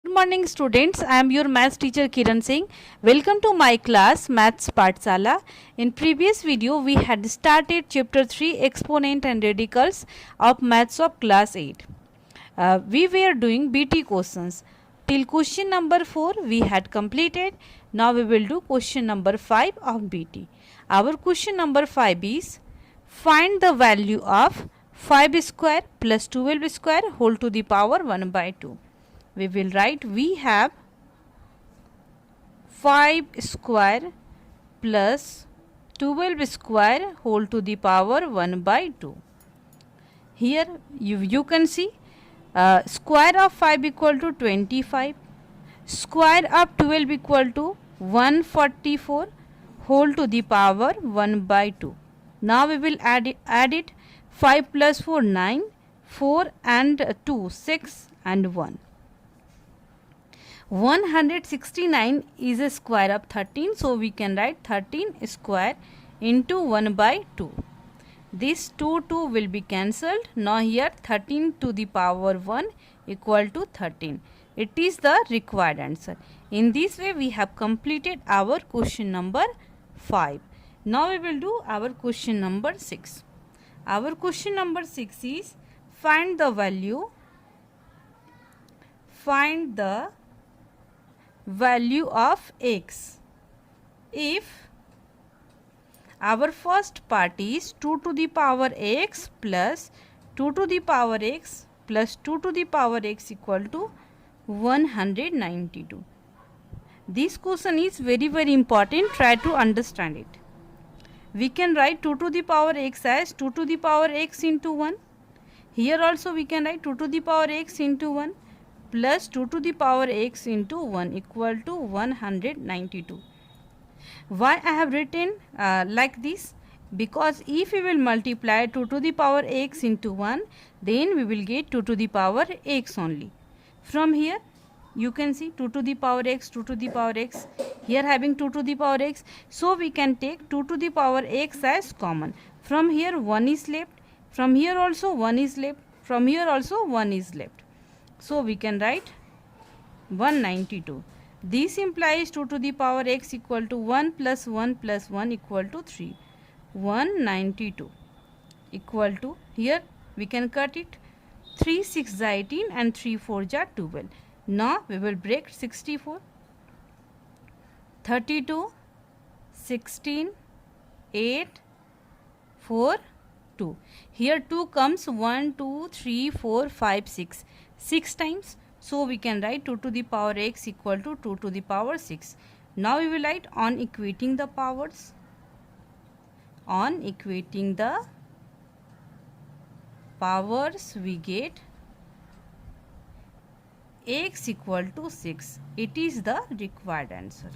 Good morning students, I am your maths teacher Kiran Singh. Welcome to my class Maths Pathsala. In previous video we had started chapter 3 exponent and radicals of maths of class 8. We were doing BT questions. Till question number 4 we had completed. Now we will do question number 5 of BT. Our question number 5 is find the value of 5 square plus 12 square whole to the power 1 by 2. We will write we have 5 square plus 12 square whole to the power 1 by 2. Here you can see square of 5 equal to 25, square of 12 equal to 144 whole to the power 1 by 2. Now we will add it 5 plus 4 9, 4 and 2 6 and 1. 169 is a square of 13, so we can write 13 square into 1 by 2. This 2 will be cancelled. Now here 13 to the power 1 equal to 13. It is the required answer. In this way we have completed our question number 5. Now we will do our question number 6. Our question number 6 is find the value of x if our first part is 2 to the power x plus 2 to the power x plus 2 to the power x equal to 192. This question is very important. Try to understand it. We can write 2 to the power x as 2 to the power x into 1. Here also we can write 2 to the power x into 1 plus 2 to the power x into 1 equal to 192. Why I have written like this? Because if we will multiply 2 to the power x into 1, then we will get 2 to the power x only. From here you can see 2 to the power x, 2 to the power x, here having 2 to the power x, so we can take 2 to the power x as common. From here 1 is left, from here also 1 is left, from here also 1 is left. So we can write 192. This implies 2 to the power x equal to 1 plus 1 plus 1 equal to 3. 192 equal to, here we can cut it, 3 6 are 18 and 3 4 are 12. Now we will break 64. 32, 16, 8, 4, 2. Here 2 comes 1, 2, 3, 4, 5, 6. 6 times. So we can write 2 to the power x equal to 2 to the power 6. Now we will write on equating the powers. On equating the powers we get x equal to 6. It is the required answer.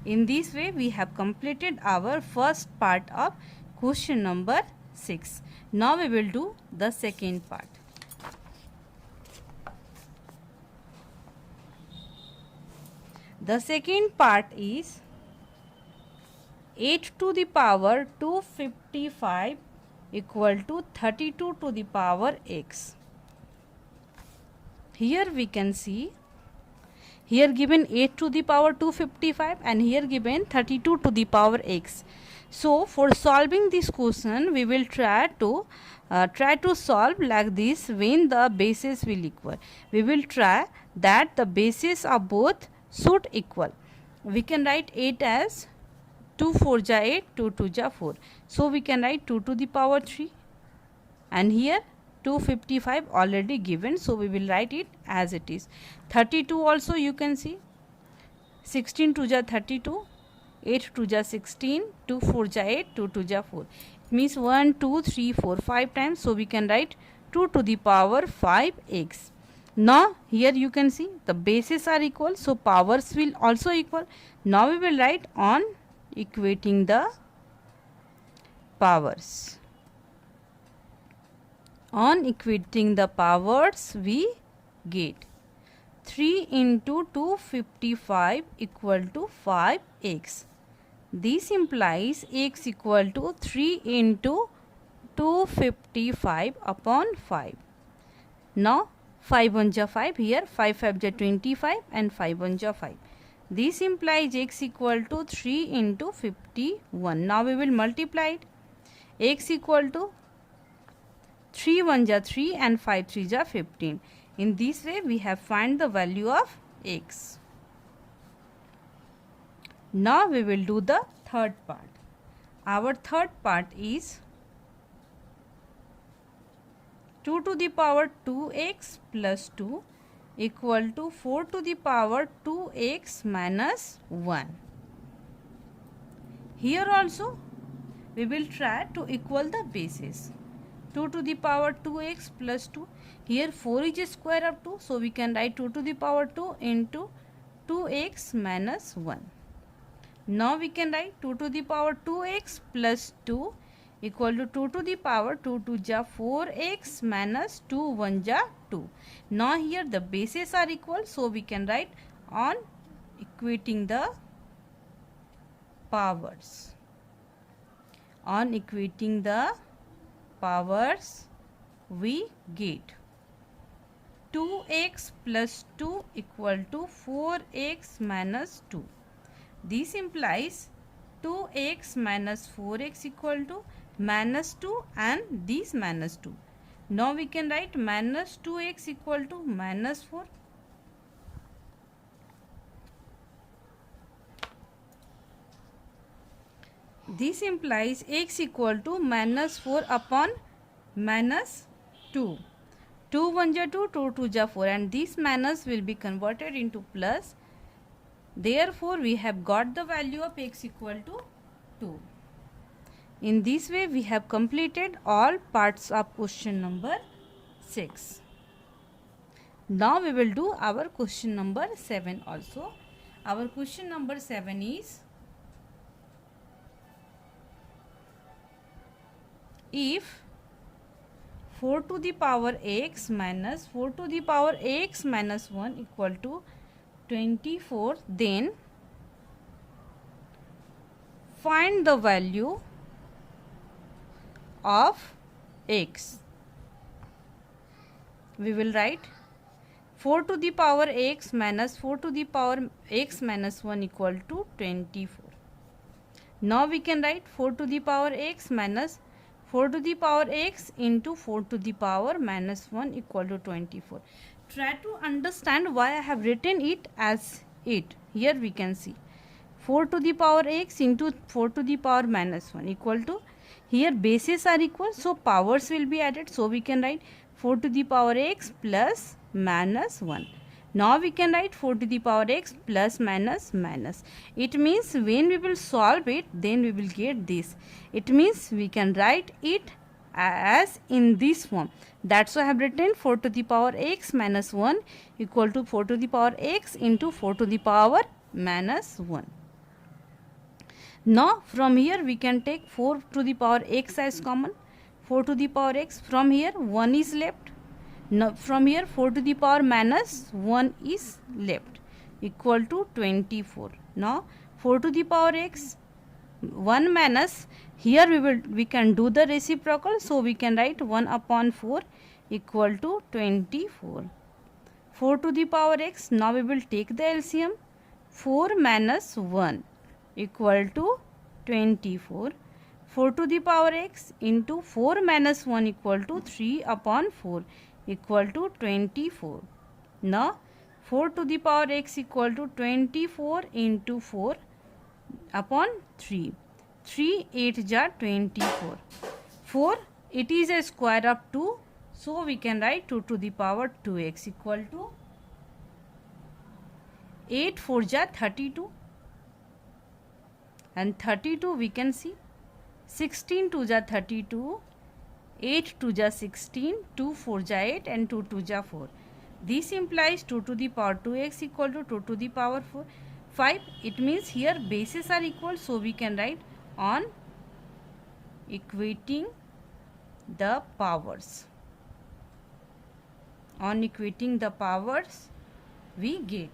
In this way we have completed our first part of question number 6. Now we will do the second part. The second part is 8 to the power 255 equal to 32 to the power x. Here we can see, here given 8 to the power 255 and here given 32 to the power x. So for solving this question we will try to solve like this when the bases will equal. We will try that the bases of both should equal. We can write 8 as 2 4 ja 8, 2 2 ja 4. So we can write 2 to the power 3 and here 255 already given, so we will write it as it is. 32 also you can see, 16 2 ja 32, 8 2 ja 16, 2 4 ja 8, 2 2 ja 4. It means 1 2 3 4 5 times, so we can write 2 to the power 5x. Now here you can see the bases are equal, so powers will also equal. Now we will write on equating the powers. On equating the powers we get 3 into 255 equal to 5x. This implies x equal to 3 into 255 upon 5. Now 5 1 ja 5, here 5 5 ja 25 and 5 1 ja 5. This implies x equal to 3 into 51. Now we will multiply it. X equal to 3 1 ja 3 and 5 3 ja 15. In this way we have find the value of x. Now we will do the third part. Our third part is 2 to the power 2x plus 2 equal to 4 to the power 2x minus 1. Here also we will try to equal the bases. 2 to the power 2x plus 2. Here 4 is a square of 2. So we can write 2 to the power 2 into 2x minus 1. Now we can write 2 to the power 2x plus 2 equal to 2 to the power 2 2 ja 4x minus 2 1 ja 2. Now here the bases are equal, so we can write on equating the powers. On equating the powers, we get 2x plus 2 equal to 4x minus 2. This implies 2x minus 4x equal to minus 2 and this minus 2. Now we can write minus 2x equal to minus 4. This implies x equal to minus 4 upon minus 2. 2 1 ja 2, 2 2 ja 4 and this minus will be converted into plus. Therefore, we have got the value of x equal to 2. In this way, we have completed all parts of question number 6. Now, we will do our question number 7 also. Our question number 7 is, if 4 to the power x minus 4 to the power x minus 1 equal to 24, then find the value of x. We will write 4 to the power x minus 4 to the power x minus 1 equal to 24. Now we can write 4 to the power x minus 4 to the power x into 4 to the power minus 1 equal to 24. Try to understand why I have written it as it. Here we can see 4 to the power x into 4 to the power minus 1 equal to, here bases are equal, so powers will be added. So we can write 4 to the power x plus minus 1. Now we can write 4 to the power x plus minus minus. It means when we will solve it, then we will get this. It means we can write it as in this form. That's why I have written 4 to the power x minus 1 equal to 4 to the power x into 4 to the power minus 1. Now from here we can take 4 to the power x as common. 4 to the power x, from here 1 is left. Now from here 4 to the power minus 1 is left equal to 24. Now 4 to the power x 1 minus, here we can do the reciprocal, so we can write 1 upon 4 equal to 24. 4 to the power x, now we will take the LCM. 4 minus 1 equal to 24. 4 to the power x into 4 minus 1 equal to 3 upon 4 equal to 24. Now 4 to the power x equal to 24 into 4 upon 3. 3 8 ja 24. 4, it is a square of 2, so we can write 2 to the power 2x equal to 8 4 ja 32 and 32 we can see 16 2 ja 32, 8 2 ja 16, 2 4 ja 8 and 2 2 ja 4. This implies 2 to the power 2x equal to 2 to the power 5. It means here bases are equal, so we can write on equating the powers. On equating the powers, we get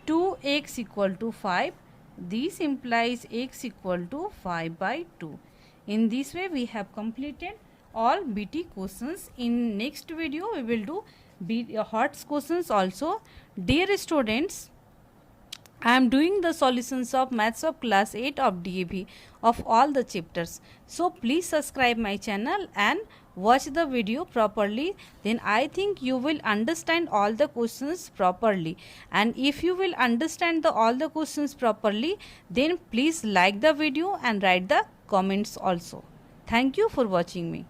2x equal to 5. This implies x equal to 5 by 2. In this way we have completed all BT questions. In next video we will do HOTS questions also. Dear students, I am doing the solutions of maths of class 8 of DAV of all the chapters. So please subscribe my channel and watch the video properly. Then I think you will understand all the questions properly. And if you will understand all the questions properly, then please like the video and write the comments also. Thank you for watching me.